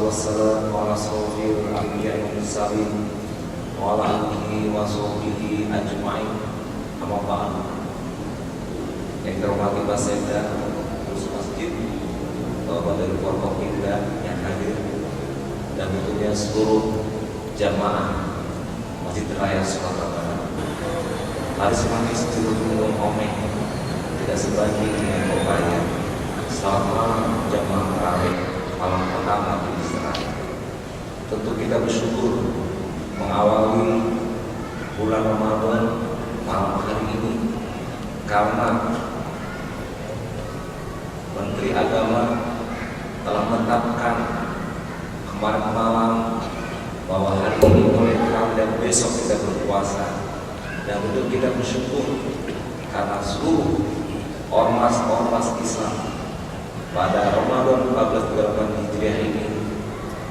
wassalam ala asrofil anbiya'i wal mursalin wa ala alihi wa sahbihi ajma'in. Amma ba'd. Yang terhormati Basekda Pengurus Masjid, Bapak dari Forkopimda yang hadir, dan tentunya seluruh jamaah Masjid Raya Sumatera Barat. Mari semuanya sedulur minum omeng, tidak sebanyak dengan berbayar. Selamat malam jamaah tarawih malam pertama di Israel. Tentu kita bersyukur mengawali bulan Ramadan malam hari ini karena Menteri Agama telah menetapkan kemarin malam bahwa hari ini mulai terang dan besok kita berpuasa. Dan untuk kita bersyukur karena seluruh ormas-ormas Islam pada Ramadan 1438 Hijriah ini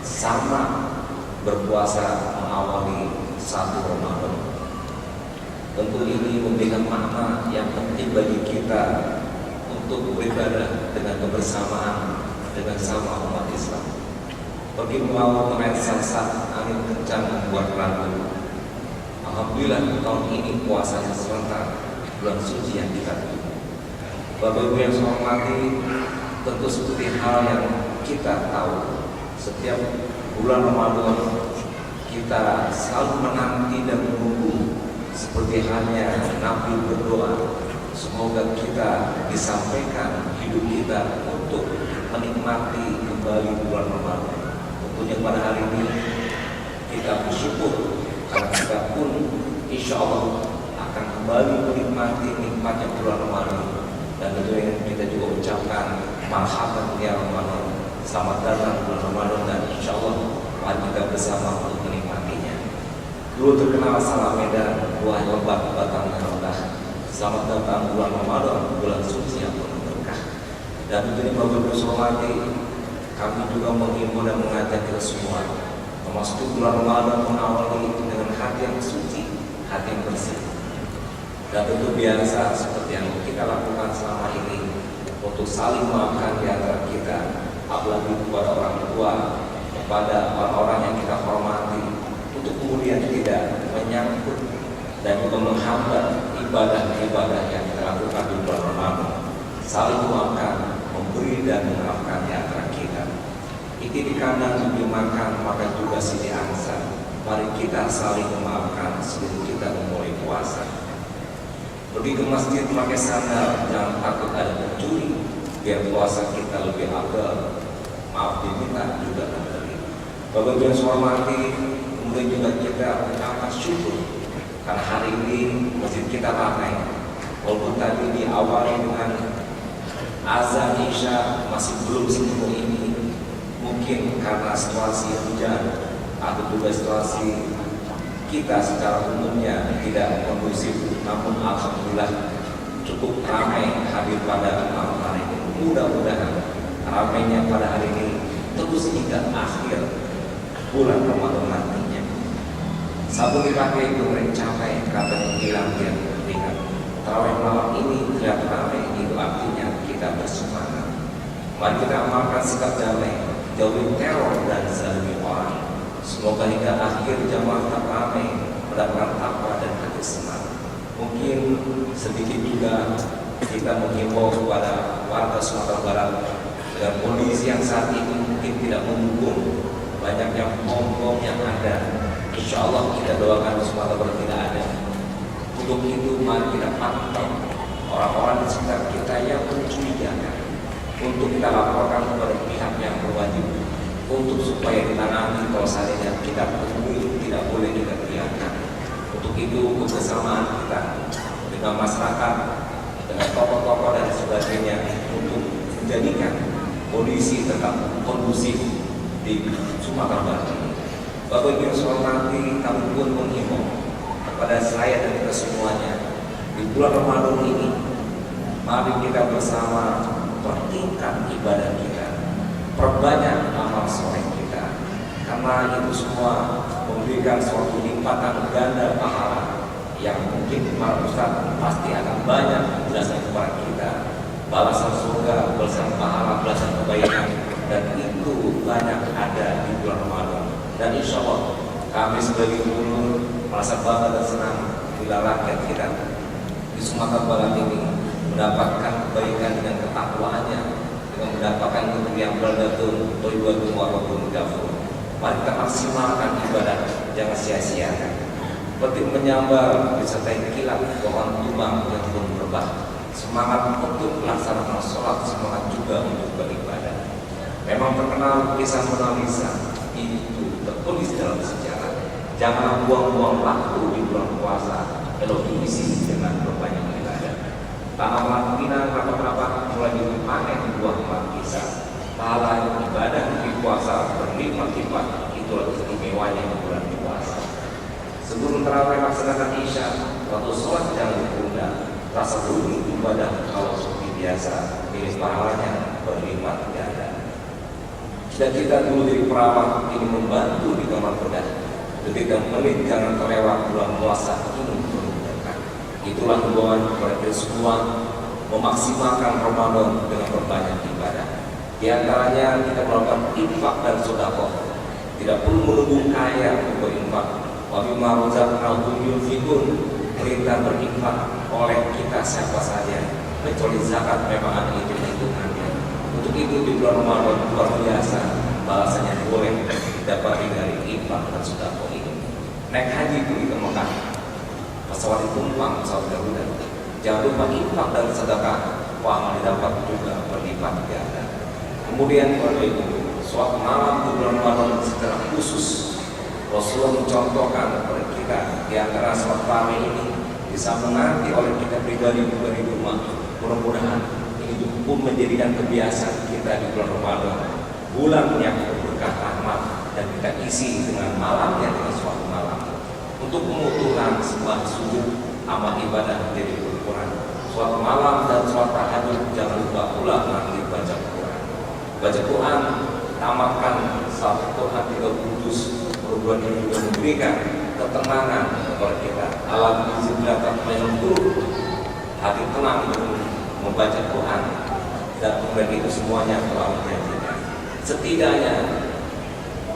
sama berpuasa mengawali satu Ramadan. Tentu ini memberikan makna yang penting bagi kita untuk beribadah dengan kebersamaan dengan sama umat Islam. Pergi melawan kemarin saat angin kencang membuat ragu. Alhamdulillah tahun ini puasanya serentak bulan suci yang kita tunggu. Bapak Ibu yang saya hormati, tentu seperti hal yang kita tahu, setiap bulan Ramadan kita selalu menanti dan menunggu, seperti halnya Nabi berdoa, semoga kita disampaikan hidup kita untuk menikmati kembali bulan Ramadan. Tentunya pada hari ini kita bersyukur karena kita pun insya Allah akan kembali menikmati nikmatnya bulan Ramadan. Dan tentunya kita juga ucapkan marhaban ya Ramadan, selamat datang bulan Ramadan, dan insya Allah mari kita bersama untuk menikmatinya. Dulu terkenal salam Medan, buah lebat batang rendah. Selamat datang bulan Ramadan, bulan suci yang penuh berkah. Dan tentunya Bapak Ibu hormati, kami juga mengimbau dan mengajak kita semua memasuki bulan Ramadan mengawali dengan hati yang suci, hati yang bersih. Dan tentu biasa seperti yang kita lakukan selama ini untuk saling memaafkan di antara kita, apalagi kepada orang tua, kepada orang-orang yang kita hormati, untuk kemudian tidak menyangkut dan juga menghambat ibadah-ibadah yang kita lakukan di bulan Ramadan. Saling memaafkan, memberi dan memaafkan di antara kita. Iki di kanan dimakan, maka juga sini angsa. Mari kita saling memaafkan sebelum kita memulai puasa. Pergi ke masjid pakai sandal, jangan takut ada pencuri, biar puasa kita lebih afdal. Maaf diminta juga memberi. Bapak Ibu yang saya hormati, kemudian juga kita mengucapkan syukur karena hari ini masjid kita ramai. Walaupun tadi diawali dengan azan Isya masih belum sepenuh ini, mungkin karena situasi hujan atau juga situasi kita secara umumnya tidak kondusif, namun alhamdulillah cukup ramai hadir pada malam hari ini. Mudah-mudahan ramainya pada hari ini terus hingga akhir bulan Ramadan nantinya. Sabun dipakai itu mencapai katanya hilang yang ringan. Tarawih malam ini terlihat ramai, itu artinya kita bersemangat. Mari kita amalkan sikap damai, jauhi teror dan zalimi orang. Semoga hingga akhir jamaah tetap ramai, mendapatkan takwa dan hati semangat. Mungkin sedikit juga kita menghimbau kepada warga Sumatera Barat dengan kondisi yang saat ini mungkin tidak mendukung banyaknya bom yang ada. Insya Allah kita doakan Sumatera Barat tidak ada. Untuk itu mari kita pantau orang-orang di sekitar kita yang mencurigakan, untuk kita laporkan kepada pihak yang berwajib, untuk supaya ditangani kalau seandainya kita temui, tidak boleh kita biarkan. Untuk itu kebersamaan kita dengan masyarakat, dengan tokoh-tokoh dan sebagainya, untuk menjadikan kondisi tetap kondusif di Sumatera Barat ini. Bapak Ibu yang saya hormati, kami pun menghimbau kepada saya dan kita semuanya di bulan Ramadan ini, mari kita bersama pertingkat ibadah kita, perbanyak amal soleh kita, karena itu semua memberikan suatu limpatan ganda pahala yang mungkin para ustaz pasti akan banyak menjelaskan kepada kita balasan surga, balasan pahala, balasan kebaikan, dan itu begitu banyak ada di bulan Ramadan. Dan insya Allah kami sebagai gubernur merasa bangga dan senang bila rakyat kita di Sumatera Barat ini mendapatkan kebaikan dan ketakwaannya, dengan mendapatkan kemuliaan baldatun thayyibatun wa rabbun ghafur. Mari kita maksimalkan ibadah, jangan sia-siakan. Seperti menyambar disertai kilat pohon tumbang yang belum berbah. Semangat untuk melaksanakan sholat, semangat juga untuk beribadah. Memang terkenal kisah Mona Lisa itu tertulis dalam sejarah. Jangan buang-buang waktu di bulan puasa, kalau diisi dengan berbanyak ibadah. Tanaman pinang rapat-rapat mulai dipanen buah markisa. Pahala ibadah di puasa berlipat-lipat, itulah istimewanya bulan puasa. Sebelum terawih laksanakan isya, waktu sholat jangan ditunda. Rasa dulu ibadah kalau seperti biasa, ini pahalanya berlipat ganda. Cita-cita dulu dari perawat ini membantu di kamar bedah. Detik dan menit jangan terlewat bulan puasa ini berkah. Itulah himbauan kepada kita semua memaksimalkan Ramadan dengan berbanyak ibadah. Di antaranya kita melakukan infak dan sedekah. Tidak perlu menunggu kaya untuk berinfak. Wa mimma razaqnahum yunfiqun. Perintah berinfak oleh kita siapa saja, kecuali zakat memang ada hitung-hitungannya. Untuk itu di bulan Ramadan luar biasa balasannya boleh didapati dari infak dan sedekah ini. Naik haji itu ke Mekah, pesawat ditumpang, pesawat Garuda. Jangan lupa infak dan sedekah, pahala didapat juga berlipat ganda. Kemudian pada itu, suatu malam di bulan Ramadan secara khusus Rasulullah mencontohkan kepada kita di antara sholat tarawih ini bisa menanti oleh kita pribadi di rumah. Mudah-mudahan ini pun menjadikan kebiasaan kita di bulan Ramadan, bulan yang berkah rahmat, dan kita isi dengan malamnya dengan suatu malam untuk mengutuhkan sebuah sujud amal ibadah menjadi berukuran. Suatu malam dan suatu tahajud jangan lupa pula nanti baca Quran. Baca Quran, tamatkan satu Quran 3 kudus. Perubahan ini juga memberikan ketenangan kepada kita. Alam izillah menentu hati tenang untuk membaca Quran, dan kemudian itu semuanya telah menjanjikan. Setidaknya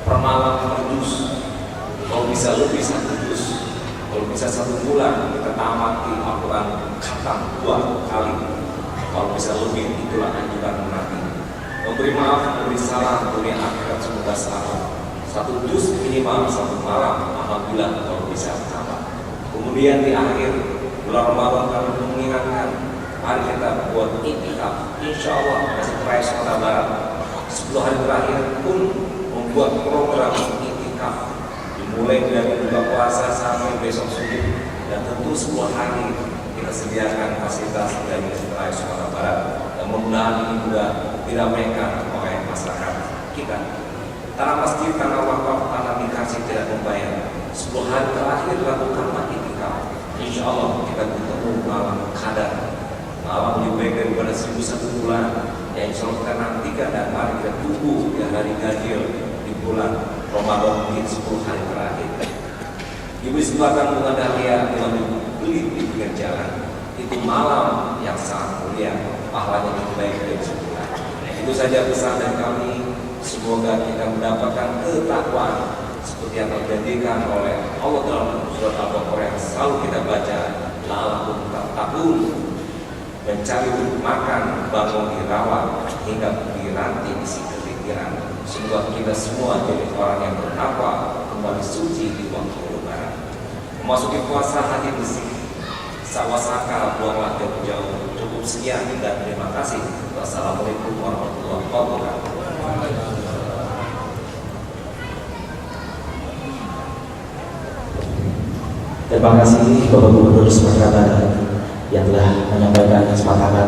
per malam juz, kalau bisa lebih 1 juz, kalau bisa 1 bulan kita tamati Al-Quran khatam 2 kali. Kalau bisa lebih, itulah anjuran Nabi. Memberi maaf, memberi salam, dunia akhirat semoga selamat. 1 juz minimal 1 malam, alhamdulillah kalau bisa tambah. Kemudian di akhir bulan Ramadan kami mengingatkan, mari kita buat iktikaf. Insya Allah masih terakhir Sumatera Barat 10 hari terakhir pun membuat program iktikaf, dimulai dari buka puasa sampai besok subuh, dan tentu 10 hari kita sediakan fasilitas dari terakhir Sumatera Barat, dan mudah-mudahan ini juga diramaikan oleh masyarakat kita. Tanah masjid, tanah wakaf, tanah dikasih tidak membayar. 10 hari terakhir lakukan iktikaf. Insya Allah kita bertemu malam qadar, malam lebih baik daripada 1001 bulan. Ya insya Allah kita nantikan, dan mari kita tunggu di hari ganjil di bulan Ramadan di 10 hari terakhir. Diberi kesempatan bunga dahlia dengan dibeli di pinggir jalan. Itu malam yang sangat mulia, pahalanya lebih baik dari sebulan. Itu saja pesan dari kami. Semoga kita mendapatkan ketakwaan seperti yang terjanjikan oleh Allah dalam surat Al-Baqarah yang selalu kita baca, la'allakum tattaqun, mencari makan, bangun dirawat, hingga diranti isi kepikiran. Semoga kita semua jadi orang yang bertakwa, kembali suci di waktu lebaran. Memasuki puasa hati bersih, sawasaka buanglah jauh-jauh. Cukup sekian dan terima kasih. Wassalamualaikum warahmatullahi wabarakatuh. Terima kasih Bapak Gubernur Sumatera Barat yang telah menyampaikan kesepakatan